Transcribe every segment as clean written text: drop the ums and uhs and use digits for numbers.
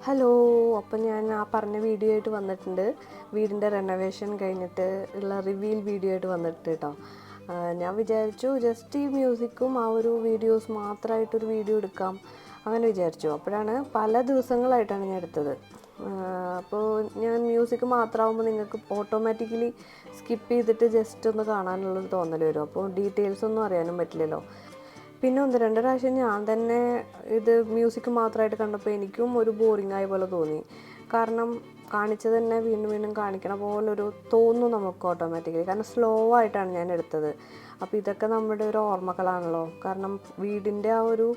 Hello. അപ്പം ഞാൻ ആ പറഞ്ഞ വീഡിയോ ആയിട്ട് വന്നിട്ടുണ്ട്. വീടിൻ്റെ റെനോവേഷൻ കഴിഞ്ഞിട്ട് ഉള്ള റിവീൽ വീഡിയോ ആയിട്ട് വന്നിട്ട് കേട്ടോ. ഞാൻ വിചാരിച്ചു ജസ്റ്റ് ഈ മ്യൂസിക്കും ആ ഒരു വീഡിയോസ് മാത്രമായിട്ടൊരു വീഡിയോ എടുക്കാം അങ്ങനെ വിചാരിച്ചു. അപ്പോഴാണ് പല ദിവസങ്ങളായിട്ടാണ് ഞാൻ എടുത്തത്. അപ്പോൾ ഞാൻ മ്യൂസിക് മാത്രമാകുമ്പോൾ നിങ്ങൾക്ക് ഓട്ടോമാറ്റിക്കലി സ്കിപ്പ് ചെയ്തിട്ട് ജസ്റ്റ് ഒന്ന് കാണാനുള്ളൊരു തോന്നൽ വരും. അപ്പോൾ ഡീറ്റെയിൽസ് ഒന്നും അറിയാനും പറ്റില്ലല്ലോ. പിന്നെ ഒന്ന് രണ്ട് പ്രാവശ്യം ഞാൻ തന്നെ ഇത് മ്യൂസിക് മാത്രമായിട്ട് കണ്ടപ്പോൾ എനിക്കും ഒരു ബോറിംഗ് ആയ പോലെ തോന്നി. കാരണം കാണിച്ചത് തന്നെ വീണ്ടും വീണ്ടും കാണിക്കണ പോലൊരു തോന്നും നമുക്ക് ഓട്ടോമാറ്റിക്കലി. കാരണം സ്ലോ ആയിട്ടാണ് ഞാൻ എടുത്തത്. അപ്പോൾ ഇതൊക്കെ നമ്മുടെ ഒരു ഓർമ്മകളാണല്ലോ. കാരണം വീടിൻ്റെ ആ ഒരു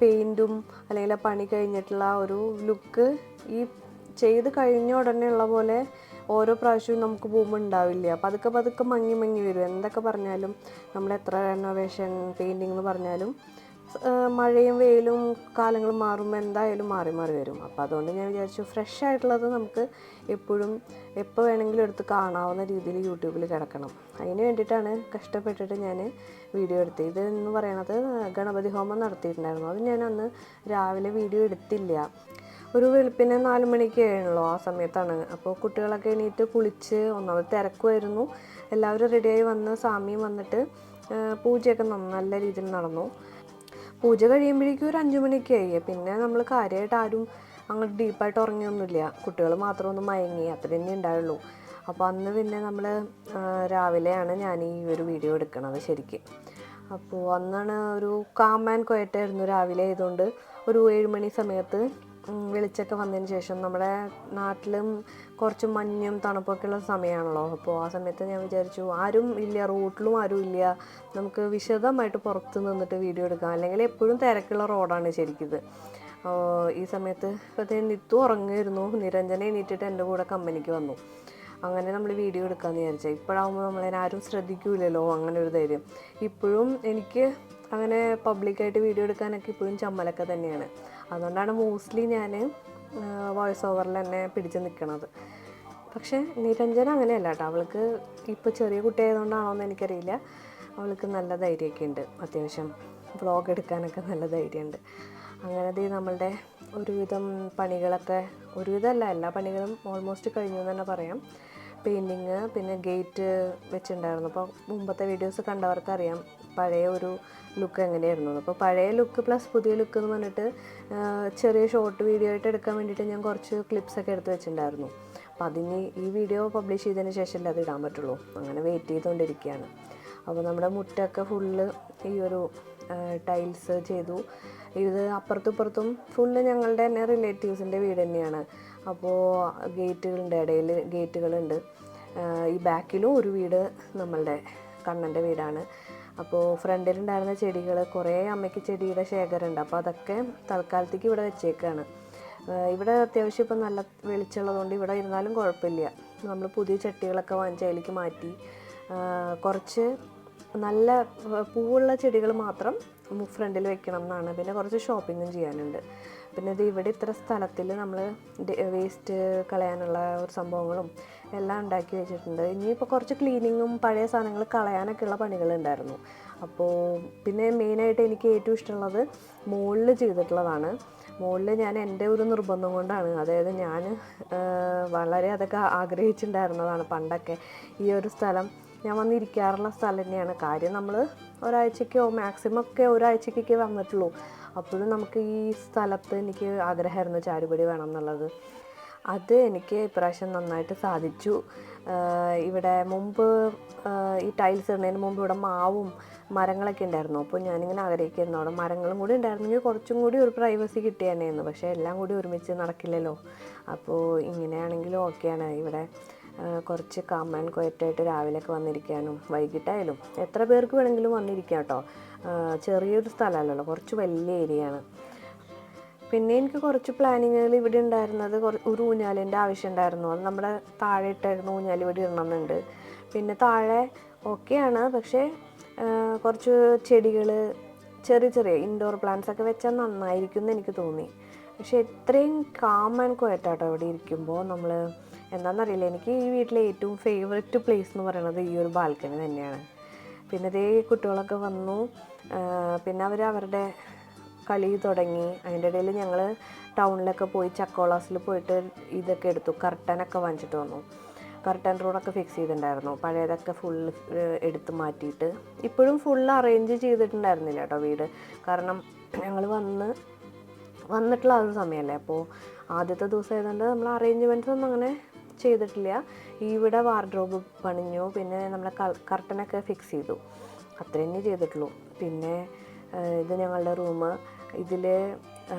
പെയിൻറ്റും അല്ലെങ്കിൽ ആ പണി കഴിഞ്ഞിട്ടുള്ള ആ ഒരു ലുക്ക് ഈ ചെയ്ത് കഴിഞ്ഞ ഉടനെ ഉള്ള പോലെ ഓരോ പ്രാവശ്യവും നമുക്ക് പോകുമ്പോൾ ഉണ്ടാവില്ല. പതുക്കെ പതുക്കെ മങ്ങി മങ്ങി വരും. എന്തൊക്കെ പറഞ്ഞാലും നമ്മൾ എത്ര റെനോവേഷൻ പെയിൻറ്റിങ് എന്ന് പറഞ്ഞാലും മഴയും വെയിലും കാലങ്ങൾ മാറുമ്പോൾ എന്തായാലും മാറി മാറി വരും. അപ്പോൾ അതുകൊണ്ട് ഞാൻ വിചാരിച്ചു ഫ്രഷ് ആയിട്ടുള്ളത് നമുക്ക് എപ്പോഴും എപ്പോൾ വേണമെങ്കിലും എടുത്ത് കാണാവുന്ന രീതിയിൽ യൂട്യൂബിൽ കിടക്കണം. അതിന് വേണ്ടിയിട്ടാണ് കഷ്ടപ്പെട്ടിട്ട് ഞാൻ വീഡിയോ എടുത്തത്. ഇത് എന്ന് പറയണത് ഗണപതി ഹോമം നടത്തിയിട്ടുണ്ടായിരുന്നു. അത് ഞാൻ അന്ന് രാവിലെ വീഡിയോ എടുത്തില്ല. ഒരു വെളുപ്പിനെ 4 മണിക്ക് ആണല്ലോ, ആ സമയത്താണ്. അപ്പോൾ കുട്ടികളൊക്കെ എണീറ്റ് കുളിച്ച് ഒന്നാമത് തിരക്കുമായിരുന്നു. എല്ലാവരും റെഡിയായി വന്ന് സ്വാമിയും വന്നിട്ട് പൂജയൊക്കെ നല്ല രീതിയിൽ നടന്നു. പൂജ കഴിയുമ്പോഴേക്കും ഒരു 5 മണിയൊക്കെ ആയി. പിന്നെ നമ്മൾ കാര്യമായിട്ട് ആരും അങ്ങോട്ട് ഡീപ്പായിട്ട് ഉറങ്ങിയൊന്നുമില്ല. കുട്ടികൾ മാത്രം ഒന്ന് മയങ്ങി, അത്ര തന്നെ ഉണ്ടായുള്ളൂ. അപ്പോൾ അന്ന് പിന്നെ നമ്മൾ രാവിലെയാണ് ഞാൻ ഈ ഒരു വീഡിയോ എടുക്കണത് ശരിക്കും. അപ്പോൾ അന്നാണ് ഒരു കാം ആൻഡ് ക്വയറ്റായിരുന്നു. രാവിലെ ആയതുകൊണ്ട് ഒരു 7 മണി സമയത്ത് വെളിച്ചമൊക്കെ വന്നതിന് ശേഷം നമ്മുടെ നാട്ടിലും കുറച്ച് മഞ്ഞും തണുപ്പൊക്കെ ഉള്ള സമയമാണല്ലോ. അപ്പോൾ ആ സമയത്ത് ഞാൻ വിചാരിച്ചു ആരും ഇല്ല, റോഡിലും ആരും ഇല്ല, നമുക്ക് വിശദമായിട്ട് പുറത്ത് നിന്നിട്ട് വീഡിയോ എടുക്കാം. അല്ലെങ്കിൽ എപ്പോഴും തിരക്കുള്ള റോഡാണ് ശരിക്കിത്. ഈ സമയത്ത് ഇപ്പോഴത്തെ നിത്തു ഉറങ്ങുമായിരുന്നു. നിരഞ്ജന എണീറ്റിട്ട് എൻ്റെ കൂടെ കമ്പനിക്ക് വന്നു. അങ്ങനെ നമ്മൾ വീഡിയോ എടുക്കാമെന്ന് വിചാരിച്ചാൽ ഇപ്പോഴാകുമ്പോൾ നമ്മളതിനാരും ശ്രദ്ധിക്കില്ലല്ലോ, അങ്ങനെ ഒരു ധൈര്യം. ഇപ്പോഴും എനിക്ക് അങ്ങനെ പബ്ലിക്കായിട്ട് വീഡിയോ എടുക്കാനൊക്കെ ഇപ്പോഴും ചമ്മലൊക്കെ തന്നെയാണ്. അതുകൊണ്ടാണ് മോസ്റ്റ്ലി ഞാൻ വോയിസ് ഓവറിൽ തന്നെ പിടിച്ച് നിൽക്കണത്. പക്ഷേ നിരഞ്ജന അങ്ങനെയല്ല കേട്ടോ. അവൾക്ക് ഇപ്പോൾ ചെറിയ കുട്ടിയായതുകൊണ്ടാണോ എന്ന് എനിക്കറിയില്ല, അവൾക്ക് നല്ല ധൈര്യമൊക്കെ ഉണ്ട്. അത്യാവശ്യം വ്ളോഗ് എടുക്കാനൊക്കെ നല്ല ധൈര്യമുണ്ട്. അങ്ങനെ നമ്മളുടെ ഒരുവിധം പണികളൊക്കെ, ഒരുവിധമല്ല എല്ലാ പണികളും ഓൾമോസ്റ്റ് കഴിഞ്ഞു എന്ന് തന്നെ പറയാം. പെയിൻറ്റിങ്, പിന്നെ ഗേറ്റ് വെച്ചിട്ടുണ്ടായിരുന്നു. അപ്പോൾ മുമ്പത്തെ വീഡിയോസ് കണ്ടവർക്കറിയാം പഴയ ഒരു ലുക്ക് എങ്ങനെയായിരുന്നു. അപ്പോൾ പഴയ ലുക്ക് പ്ലസ് പുതിയ ലുക്ക് എന്ന് പറഞ്ഞിട്ട് ചെറിയ ഷോർട്ട് വീഡിയോ ആയിട്ട് എടുക്കാൻ വേണ്ടിയിട്ട് ഞാൻ കുറച്ച് ക്ലിപ്സൊക്കെ എടുത്ത് വെച്ചിട്ടുണ്ടായിരുന്നു. അപ്പോൾ അതിന് ഈ വീഡിയോ പബ്ലിഷ് ചെയ്തതിന് ശേഷമല്ലേ അത് ഇടാൻ പറ്റുള്ളൂ. അങ്ങനെ വെയിറ്റ് ചെയ്തുകൊണ്ടിരിക്കുകയാണ്. അപ്പോൾ നമ്മുടെ മുറ്റമൊക്കെ ഫുള്ള് ഈ ഒരു ടൈൽസ് ചെയ്തു. ഇത് അപ്പുറത്തും ഇപ്പുറത്തും ഫുള്ള് ഞങ്ങളുടെ തന്നെ റിലേറ്റീവ്സിൻ്റെ വീട് തന്നെയാണ്. അപ്പോൾ ഗേറ്റുകളുണ്ട്, ഇടയിൽ ഗേറ്റുകളുണ്ട്. ഈ ബാക്കിലും ഒരു വീട് നമ്മളുടെ കണ്ണൻ്റെ വീടാണ്. അപ്പോൾ ഫ്രണ്ടിലുണ്ടായിരുന്ന ചെടികൾ കുറേ അമ്മയ്ക്ക് ചെടിയുടെ ശേഖരമുണ്ട്. അപ്പോൾ അതൊക്കെ തൽക്കാലത്തേക്ക് ഇവിടെ വെച്ചേക്കാണ്. ഇവിടെ അത്യാവശ്യം ഇപ്പം നല്ല വെളിച്ചമുള്ളതുകൊണ്ട് ഇവിടെ ഇരുന്നാലും കുഴപ്പമില്ല. നമ്മൾ പുതിയ ചട്ടികളൊക്കെ വാങ്ങിച്ച് അതിലേക്ക് മാറ്റി കുറച്ച് നല്ല പൂവുള്ള ചെടികൾ മാത്രം ഫ്രണ്ടിൽ വെക്കണം എന്നാണ്. പിന്നെ കുറച്ച് ഷോപ്പിങ്ങും ചെയ്യാനുണ്ട്. പിന്നെ ഇത് ഇവിടെ ഇത്ര സ്ഥലത്തിൽ നമ്മൾ വേസ്റ്റ് കളയാനുള്ള ഒരു സംഭവങ്ങളും എല്ലാം ഉണ്ടാക്കി വെച്ചിട്ടുണ്ട്. ഇനിയിപ്പോൾ കുറച്ച് ക്ലീനിങ്ങും പഴയ സാധനങ്ങൾ കളയാനൊക്കെയുള്ള പണികളുണ്ടായിരുന്നു. അപ്പോൾ പിന്നെ മെയിനായിട്ട് എനിക്ക് ഏറ്റവും ഇഷ്ടമുള്ളത് മുകളിൽ ചെയ്തിട്ടുള്ളതാണ്. മുകളിൽ ഞാൻ എൻ്റെ ഒരു നിർബന്ധം കൊണ്ടാണ്, അതായത് ഞാൻ വളരെ അതൊക്കെ ആഗ്രഹിച്ചിട്ടുണ്ടായിരുന്നതാണ് പണ്ടൊക്കെ. ഈ ഒരു സ്ഥലം ഞാൻ വന്നിരിക്കാറുള്ള സ്ഥലം തന്നെയാണ്. കാര്യം നമ്മൾ ഒരാഴ്ചയ്ക്കോ മാക്സിമം ഒക്കെ ഒരാഴ്ചക്കൊക്കെ വന്നിട്ടുള്ളൂ. അപ്പോഴും നമുക്ക് ഈ സ്ഥലത്ത് എനിക്ക് ആഗ്രഹമായിരുന്നു ചാരുപടി വേണം എന്നുള്ളത്. അത് എനിക്ക് ഇപ്രാവശ്യം നന്നായിട്ട് സാധിച്ചു. ഇവിടെ മുമ്പ് ഈ ടൈൽസ് ഇടുന്നതിന് മുമ്പ് ഇവിടെ മാവും മരങ്ങളൊക്കെ ഉണ്ടായിരുന്നു. അപ്പോൾ ഞാനിങ്ങനെ ആഗ്രഹിക്കുന്നു അവിടെ മരങ്ങളും കൂടി ഉണ്ടായിരുന്നെങ്കിൽ കുറച്ചും കൂടി ഒരു പ്രൈവസി കിട്ടിയായിരുന്നു. പക്ഷേ എല്ലാം കൂടി ഒരുമിച്ച് നടക്കില്ലല്ലോ. അപ്പോൾ ഇങ്ങനെയാണെങ്കിലും ഓക്കെയാണ്. ഇവിടെ കുറച്ച് കാം ആൻഡ് ക്വയറ്റായിട്ട് രാവിലെയൊക്കെ വന്നിരിക്കാനും വൈകിട്ടായാലും എത്ര പേർക്ക് വേണമെങ്കിലും വന്നിരിക്കാം കേട്ടോ. ചെറിയൊരു സ്ഥലമല്ലല്ലോ, കുറച്ച് വലിയ ഏരിയയാണ്. പിന്നെ എനിക്ക് കുറച്ച് പ്ലാനിങ്ങുകൾ ഇവിടെ ഉണ്ടായിരുന്നത്, ഒരു ഊഞ്ഞാലിൻ്റെ ആവശ്യം ഉണ്ടായിരുന്നു. അത് നമ്മുടെ താഴെ ഇട്ടായിരുന്നു ഊഞ്ഞാൽ ഇവിടെ ഇടണമെന്നുണ്ട്. പിന്നെ താഴെ ഓക്കെയാണ്, പക്ഷേ കുറച്ച് ചെടികൾ ചെറിയ ചെറിയ ഇൻഡോർ പ്ലാന്റ്സ് ഒക്കെ വെച്ചാൽ നന്നായിരിക്കും എന്ന് എനിക്ക് തോന്നി. പക്ഷേ എത്രയും കാം ആൻഡ് ക്വയറ്റാട്ടോ ഇവിടെ ഇരിക്കുമ്പോൾ. നമ്മൾ എന്താണെന്നറിയില്ല, എനിക്ക് ഈ വീട്ടിലെ ഏറ്റവും ഫേവററ്റ് പ്ലേസ് എന്ന് പറയുന്നത് ഈ ഒരു ബാൽക്കണി തന്നെയാണ്. പിന്നെ ഇതേ കുട്ടികളൊക്കെ വന്നു. പിന്നെ അവർ അവരുടെ കളി തുടങ്ങി. അതിൻ്റെ ഇടയിൽ ഞങ്ങൾ ടൗണിലൊക്കെ പോയി ചക്കോളാസിൽ പോയിട്ട് ഇതൊക്കെ എടുത്തു, കർട്ടനൊക്കെ വാങ്ങിച്ചിട്ട് വന്നു. കർട്ടൻ റോഡൊക്കെ ഫിക്സ് ചെയ്തിട്ടുണ്ടായിരുന്നു. പഴയതൊക്കെ ഫുള്ള് എടുത്ത് മാറ്റിയിട്ട് ഇപ്പോഴും ഫുള്ള് അറേഞ്ച് ചെയ്തിട്ടുണ്ടായിരുന്നില്ല കേട്ടോ വീട്. കാരണം ഞങ്ങൾ വന്നിട്ടുള്ള ആ ഒരു സമയമല്ലേ. അപ്പോൾ ആദ്യത്തെ ദിവസം ആയതുകൊണ്ട് നമ്മൾ അറേഞ്ച്മെൻറ്റ്സ് ഒന്നും അങ്ങനെ ചെയ്തിട്ടില്ല. ഇവിടെ വാർഡ്രോബ് പണിഞ്ഞു, പിന്നെ നമ്മളെ കർട്ടനൊക്കെ ഫിക്സ് ചെയ്തു, അത്രയും ചെയ്തിട്ടുള്ളൂ. പിന്നെ ഇത് ഞങ്ങളുടെ റൂം. ഇതിൽ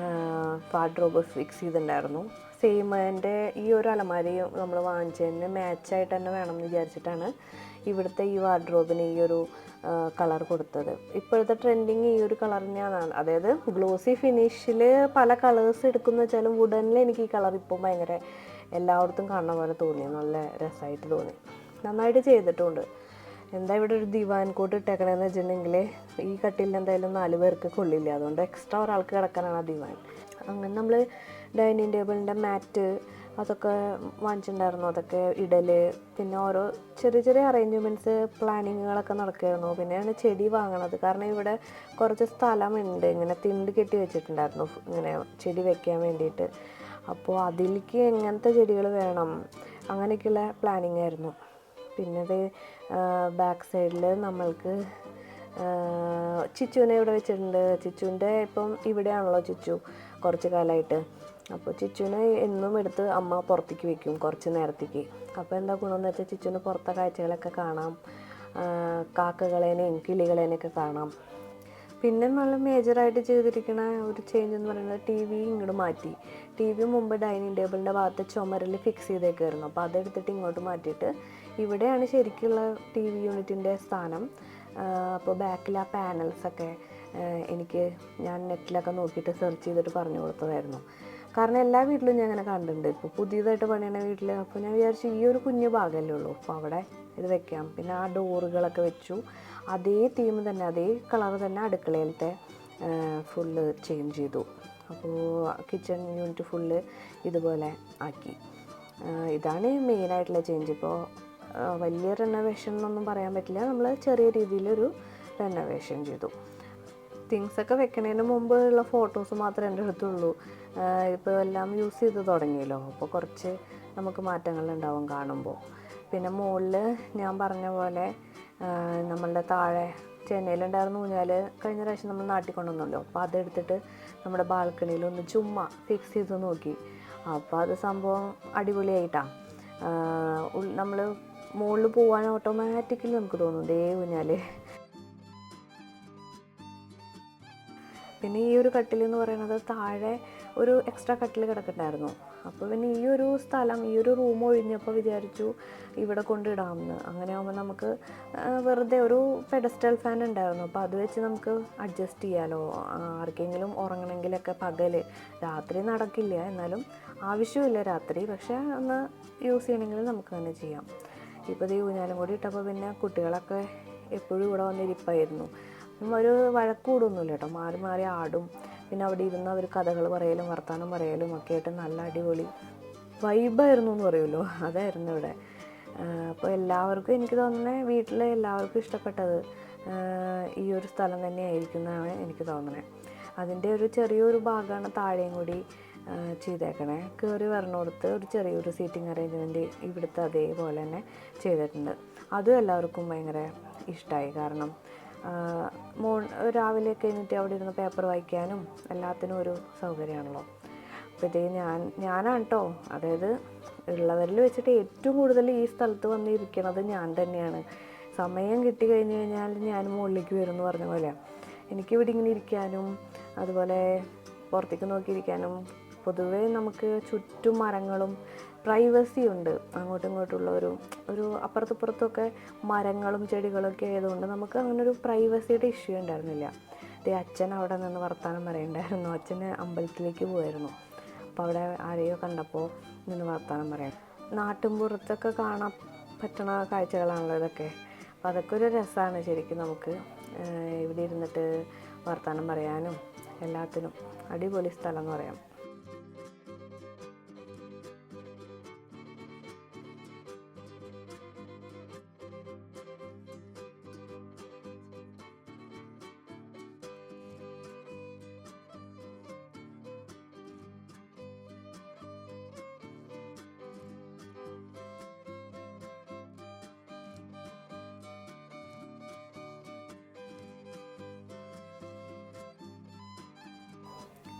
വാർഡ്രോബ് ഫിക്സ് ചെയ്തിട്ടുണ്ടായിരുന്നു. സെയിം എൻ്റെ ഈ ഒരു അലമാരയും നമ്മൾ വാങ്ങിച്ചതിന് മാച്ചായിട്ട് തന്നെ വേണം എന്ന് വിചാരിച്ചിട്ടാണ് ഇവിടുത്തെ ഈ വാർഡ്രോബിന് ഈ ഒരു കളർ കൊടുത്തത്. ഇപ്പോഴത്തെ ട്രെൻഡിങ് ഈ ഒരു കളർ തന്നെയാണ്. അതായത് ഗ്ലോസി ഫിനിഷിൽ പല കളേഴ്സ് എടുക്കുന്ന വെച്ചാലും വുഡനിൽ എനിക്ക് ഈ കളർ ഇപ്പം ഭയങ്കര എല്ലായിടത്തും കാണുന്ന പോലെ തോന്നി, നല്ല രസമായിട്ട് തോന്നി, നന്നായിട്ട് ചെയ്തിട്ടുണ്ട്. എന്താ ഇവിടെ ഒരു ദിവാൻ കോട്ട് ഇട്ടേക്കണമെന്ന് വെച്ചിട്ടുണ്ടെങ്കിൽ ഈ കട്ടിലിൽ എന്തായാലും 4 പേർക്ക് കൊള്ളില്ല, അതുകൊണ്ട് എക്സ്ട്രാ ഒരാൾക്ക് കിടക്കാനാണ് ആ ദിവാൻ. അങ്ങനെ നമ്മൾ ഡൈനിങ് ടേബിളിൻ്റെ മാറ്റ് അതൊക്കെ വാങ്ങിച്ചിട്ടുണ്ടായിരുന്നു, അതൊക്കെ ഇടൽ, പിന്നെ ഓരോ ചെറിയ ചെറിയ അറേഞ്ച്മെൻറ്റ്സ് പ്ലാനിങ്ങുകളൊക്കെ നടക്കുമായിരുന്നു. പിന്നെയാണ് ചെടി വാങ്ങണത്, കാരണം ഇവിടെ കുറച്ച് സ്ഥലമുണ്ട്, ഇങ്ങനെ തിണ്ട് കെട്ടി വെച്ചിട്ടുണ്ടായിരുന്നു ഇങ്ങനെ ചെടി വെക്കാൻ വേണ്ടിയിട്ട്. അപ്പോൾ അതിലേക്ക് എങ്ങനത്തെ ചെടികൾ വേണം അങ്ങനെയൊക്കെയുള്ള പ്ലാനിങ് ആയിരുന്നു. പിന്നെ ഇത് ബാക്ക് സൈഡിൽ നമ്മൾക്ക് ചിച്ചുവിനെ ഇവിടെ വെച്ചിട്ടുണ്ട്. ചിച്ചുവിൻ്റെ ഇപ്പം ഇവിടെയാണല്ലോ ചിച്ചു കുറച്ച് കാലമായിട്ട്. അപ്പോൾ ചിച്ചുവിനെ എന്നും എടുത്ത് അമ്മ പുറത്തേക്ക് വെക്കും കുറച്ച് നേരത്തേക്ക്. അപ്പോൾ എന്താ ഗുണമെന്ന് വെച്ചാൽ ചിച്ചുവിന് പുറത്തെ കാഴ്ചകളൊക്കെ കാണാം, കാക്കകളേനെയും കിളികളേനെയൊക്കെ കാണാം. പിന്നെ നമ്മൾ മേജറായിട്ട് ചെയ്തിരിക്കുന്ന ഒരു ചേഞ്ച് എന്ന് പറയുന്നത് ടി വി ഇങ്ങോട്ട് മാറ്റി. ടി വി മുമ്പ് ഡൈനിങ് ടേബിളിൻ്റെ ഭാഗത്ത് ചുമരിൽ ഫിക്സ് ചെയ്തേക്കായിരുന്നു. അപ്പോൾ അതെടുത്തിട്ട് ഇങ്ങോട്ട് മാറ്റിയിട്ട് ഇവിടെയാണ് ശരിക്കുള്ള ടി വി യൂണിറ്റിൻ്റെ സ്ഥാനം. അപ്പോൾ ബാക്കിൽ ആ പാനൽസൊക്കെ ഞാൻ നെറ്റിലൊക്കെ നോക്കിയിട്ട് സെർച്ച് ചെയ്തിട്ട് പറഞ്ഞു കൊടുത്തതായിരുന്നു. കാരണം എല്ലാ വീട്ടിലും ഞാൻ അങ്ങനെ കണ്ടിട്ടുണ്ട്, ഇപ്പോൾ പുതിയതായിട്ട് പണിയുന്ന വീട്ടിൽ. അപ്പോൾ ഞാൻ വിചാരിച്ചു ഈ ഒരു കുഞ്ഞു ഭാഗമല്ലേ ഉള്ളൂ, അപ്പോൾ അവിടെ ഇത് വെക്കാം. പിന്നെ ആ ഡോറുകളൊക്കെ വെച്ചു, അതേ തീം തന്നെ, അതേ കളർ തന്നെ അടുക്കളയിലത്തെ ഫുള്ള് ചേഞ്ച് ചെയ്തു. അപ്പോൾ കിച്ചൺ യൂണിറ്റ് ഫുള്ള് ഇതുപോലെ ആക്കി. ഇതാണ് മെയിനായിട്ടുള്ള ചേഞ്ച്. ഇപ്പോൾ വലിയ റെനോവേഷൻ എന്നൊന്നും പറയാൻ പറ്റില്ല, നമ്മൾ ചെറിയ രീതിയിലൊരു റെനോവേഷൻ ചെയ്തു. തിങ്സൊക്കെ വെക്കണതിന് മുമ്പ് ഉള്ള ഫോട്ടോസ് മാത്രമേ എൻ്റെ അടുത്തുള്ളൂ. ഇപ്പോൾ എല്ലാം യൂസ് ചെയ്ത് തുടങ്ങിയല്ലോ, അപ്പോൾ കുറച്ച് നമുക്ക് മാറ്റങ്ങളുണ്ടാവും കാണുമ്പോൾ. പിന്നെ മുകളിൽ ഞാൻ പറഞ്ഞ പോലെ നമ്മളുടെ താഴെ ചെന്നൈയിലുണ്ടായിരുന്ന ഊഞ്ഞാൽ കഴിഞ്ഞ പ്രാവശ്യം നമ്മൾ നാട്ടിൽ കൊണ്ടുവന്നല്ലോ, അപ്പോൾ അതെടുത്തിട്ട് നമ്മുടെ ബാൽക്കണിയിൽ ഒന്ന് ചുമ്മാ ഫിക്സ് ചെയ്ത് നോക്കി. അപ്പോൾ അത് സംഭവം അടിപൊളിയായിട്ടാണ്. നമ്മൾ മുകളിൽ പോകാൻ ഓട്ടോമാറ്റിക്കലി നമുക്ക് തോന്നും ദേ ഊഞ്ഞാൽ. പിന്നെ ഈ ഒരു കട്ടിൽ എന്ന് പറയുന്നത് താഴെ ഒരു എക്സ്ട്രാ കട്ടിൽ കിടക്കണ്ടായിരുന്നു. അപ്പോൾ പിന്നെ ഈ ഒരു സ്ഥലം, ഈ ഒരു റൂം ഒഴിഞ്ഞപ്പോൾ വിചാരിച്ചു ഇവിടെ കൊണ്ടിടാമെന്ന്. അങ്ങനെ ആകുമ്പോൾ നമുക്ക് വെറുതെ ഒരു പെഡസ്റ്റൽ ഫാൻ ഉണ്ടായിരുന്നു, അപ്പോൾ അത് വെച്ച് നമുക്ക് അഡ്ജസ്റ്റ് ചെയ്യാമല്ലോ. ആർക്കെങ്കിലും ഉറങ്ങണമെങ്കിലൊക്കെ പകൽ, രാത്രി നടക്കില്ല, എന്നാലും ആവശ്യമില്ല രാത്രി, പക്ഷേ ഒന്ന് യൂസ് ചെയ്യണമെങ്കിൽ നമുക്ക് തന്നെ ചെയ്യാം. ഇപ്പോൾ ഈ ഊഞ്ഞാലും കൂടി ഇട്ടപ്പോൾ പിന്നെ കുട്ടികളൊക്കെ എപ്പോഴും ഇവിടെ വന്നിരിപ്പായിരുന്നു. ഒരു വഴക്കൂടൊന്നുമില്ല കേട്ടോ, മാറി മാറി ആടും. പിന്നെ അവിടെ ഇരുന്ന് അവർ കഥകൾ പറയലും വർത്തമാനം പറയലും ഒക്കെ ആയിട്ട് നല്ല അടിപൊളി വൈബായിരുന്നു എന്ന് പറയുമല്ലോ, അതായിരുന്നു ഇവിടെ. അപ്പോൾ എല്ലാവർക്കും എനിക്ക് തോന്നുന്നത് വീട്ടിൽ എല്ലാവർക്കും ഇഷ്ടപ്പെട്ടത് ഈ ഒരു സ്ഥലം തന്നെയായിരിക്കും എന്നാണ് എനിക്ക് തോന്നുന്നത്. അതിൻ്റെ ഒരു ചെറിയൊരു ഭാഗമാണ് താഴെയും കൂടി ചെയ്തേക്കണേ. കയറി വരണോടത്ത് ഒരു ചെറിയൊരു സീറ്റിംഗ് അറേഞ്ച്മെൻറ്റ് ഇവിടുത്തെ അതേപോലെ തന്നെ ചെയ്തിട്ടുണ്ട്. അതും എല്ലാവർക്കും ഭയങ്കര ഇഷ്ടമായി. കാരണം രാവിലെയൊക്കെ കഴിഞ്ഞിട്ട് അവിടെ ഇരുന്ന് പേപ്പർ വായിക്കാനും എല്ലാത്തിനും ഒരു സൗകര്യമാണല്ലോ. അപ്പോൾ ഇതേ ഞാനാണ് കേട്ടോ, അതായത് ഉള്ളവരിൽ വെച്ചിട്ട് ഏറ്റവും കൂടുതൽ ഈ സ്ഥലത്ത് വന്നിരിക്കണത് ഞാൻ തന്നെയാണ്. സമയം കിട്ടി കഴിഞ്ഞ് കഴിഞ്ഞാൽ ഞാൻ മുകളിലേക്ക് വരും എന്ന് പറഞ്ഞ പോലെ എനിക്കിവിടെ ഇങ്ങനെ ഇരിക്കാനും അതുപോലെ പുറത്തേക്ക് നോക്കിയിരിക്കാനും. പൊതുവേ നമുക്ക് ചുറ്റും മരങ്ങളും പ്രൈവസി ഉണ്ട്, അങ്ങോട്ടും ഇങ്ങോട്ടുള്ള ഒരു അപ്പുറത്തുപ്പുറത്തൊക്കെ മരങ്ങളും ചെടികളൊക്കെ ആയതുകൊണ്ട് നമുക്ക് അങ്ങനെ ഒരു പ്രൈവസിയുടെ ഇഷ്യൂ ഉണ്ടായിരുന്നില്ല. അച്ഛൻ അവിടെ നിന്ന് വർത്തമാനം പറയണ്ടായിരുന്നു. അച്ഛന് അമ്പലത്തിലേക്ക് പോയായിരുന്നു, അപ്പോൾ അവിടെ ആരെയോ കണ്ടപ്പോൾ നിന്ന് വർത്തമാനം പറയാം. നാട്ടിൻപുറത്തൊക്കെ കാണാൻ പറ്റണ കാഴ്ചകളാണല്ലോ ഇതൊക്കെ. അപ്പോൾ അതൊക്കെ ഒരു രസമാണ് ശരിക്കും. നമുക്ക് ഇവിടെ ഇരുന്നിട്ട് വർത്തമാനം പറയാനും എല്ലാത്തിനും അടിപൊളി സ്ഥലം എന്ന് പറയാം.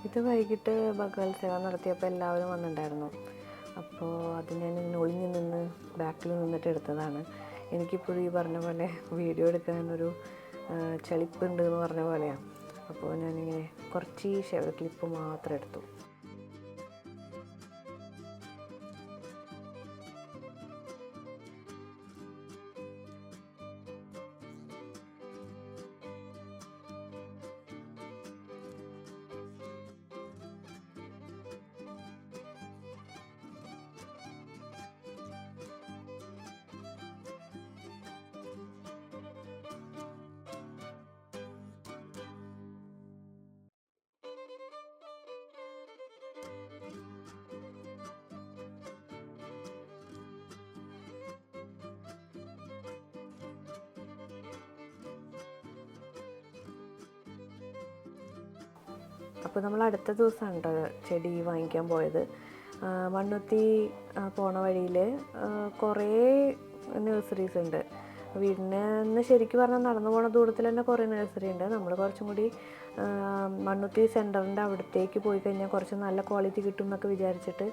ഇത് വൈകിട്ട് ഭഗവത്സേവ നടത്തിയപ്പോൾ എല്ലാവരും വന്നിട്ടുണ്ടായിരുന്നു. അപ്പോൾ അത് ഞാൻ ഇങ്ങനെ ഒളിഞ്ഞു നിന്ന് ബാക്കിൽ നിന്നിട്ട് എടുത്തതാണ്. എനിക്കിപ്പോഴും ഈ പറഞ്ഞ പോലെ വീഡിയോ എടുക്കാനൊരു ചളിപ്പുണ്ട് എന്ന് പറഞ്ഞ പോലെയാണ്. അപ്പോൾ ഞാനിങ്ങനെ കുറച്ച് ഈ ഷെയർ ക്ലിപ്പ് മാത്രം എടുത്തു. അപ്പോൾ നമ്മൾ അടുത്ത ദിവസമാണ് കേട്ടോ ചെടി വാങ്ങിക്കാൻ പോയത്. മണ്ണുത്തി പോണ വഴിയിൽ കുറേ നഴ്സറീസ് ഉണ്ട്. വീടിന് ശരിക്കും പറഞ്ഞാൽ നടന്നു പോണ ദൂരത്തിൽ തന്നെ കുറേ നഴ്സറി ഉണ്ട്. നമ്മൾ കുറച്ചും കൂടി മണ്ണുത്തി സെൻറ്ററിൻ്റെ അവിടത്തേക്ക് പോയി കഴിഞ്ഞാൽ കുറച്ച് നല്ല ക്വാളിറ്റി കിട്ടും എന്നൊക്കെ വിചാരിച്ചിട്ട്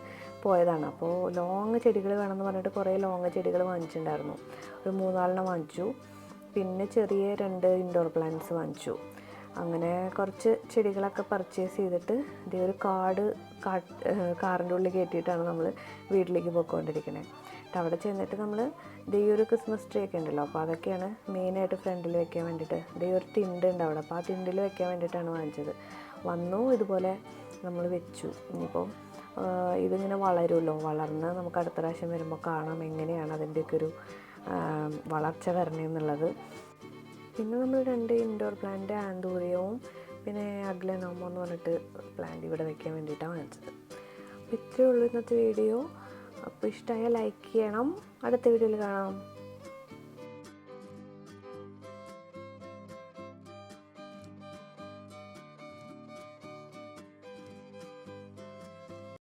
പോയതാണ്. അപ്പോൾ ലോങ് ചെടികൾ വേണമെന്ന് പറഞ്ഞിട്ട് കുറേ ലോങ് ചെടികൾ വാങ്ങിച്ചിട്ടുണ്ടായിരുന്നു. ഒരു 3-4 വാങ്ങിച്ചു. പിന്നെ ചെറിയ 2 ഇൻഡോർ പ്ലാന്റ്സ് വാങ്ങിച്ചു. അങ്ങനെ കുറച്ച് ചെടികളൊക്കെ പർച്ചേസ് ചെയ്തിട്ട് ഇതേ ഒരു കാറിൻ്റെ ഉള്ളിൽ കയറ്റിയിട്ടാണ് നമ്മൾ വീട്ടിലേക്ക് പോയിക്കൊണ്ടിരിക്കുന്നത്. അവിടെ ചെന്നിട്ട് നമ്മൾ ഇതേ ഒരു ക്രിസ്മസ് ട്രീ ഒക്കെ ഉണ്ടല്ലോ, അപ്പോൾ അതൊക്കെയാണ് മെയിനായിട്ട് ഫ്രണ്ടിൽ വെക്കാൻ വേണ്ടിയിട്ട്. ഇതേ ഒരു തിണ്ട് ഉണ്ട് അവിടെ, അപ്പോൾ ആ തിണ്ടിൽ വെക്കാൻ വേണ്ടിയിട്ടാണ് വാങ്ങിച്ചത്. വന്നു ഇതുപോലെ നമ്മൾ വെച്ചു. ഇനിയിപ്പോൾ ഇതിങ്ങനെ വളരുമല്ലോ, വളർന്ന് നമുക്ക് അടുത്ത പ്രാവശ്യം വരുമ്പോൾ കാണാം എങ്ങനെയാണ് അതിൻ്റെയൊക്കെ ഒരു വളർച്ച വരണമെന്നുള്ളത്. പിന്നെ നമ്മൾ 2 ഇൻഡോർ പ്ലാന്റ് ആന്തൂറിയവും പിന്നെ അഗ്ലനോമോ എന്ന് പറഞ്ഞിട്ട് പ്ലാന്റ് ഇവിടെ വെക്കാൻ വേണ്ടിയിട്ടാണ് വാങ്ങിച്ചത്. അപ്പോൾ ഇത്രയേ ഉള്ളൂ ഇന്നത്തെ വീഡിയോ. അപ്പോൾ ഇഷ്ടമായ ലൈക്ക് ചെയ്യണം. അടുത്ത വീഡിയോയിൽ കാണാം.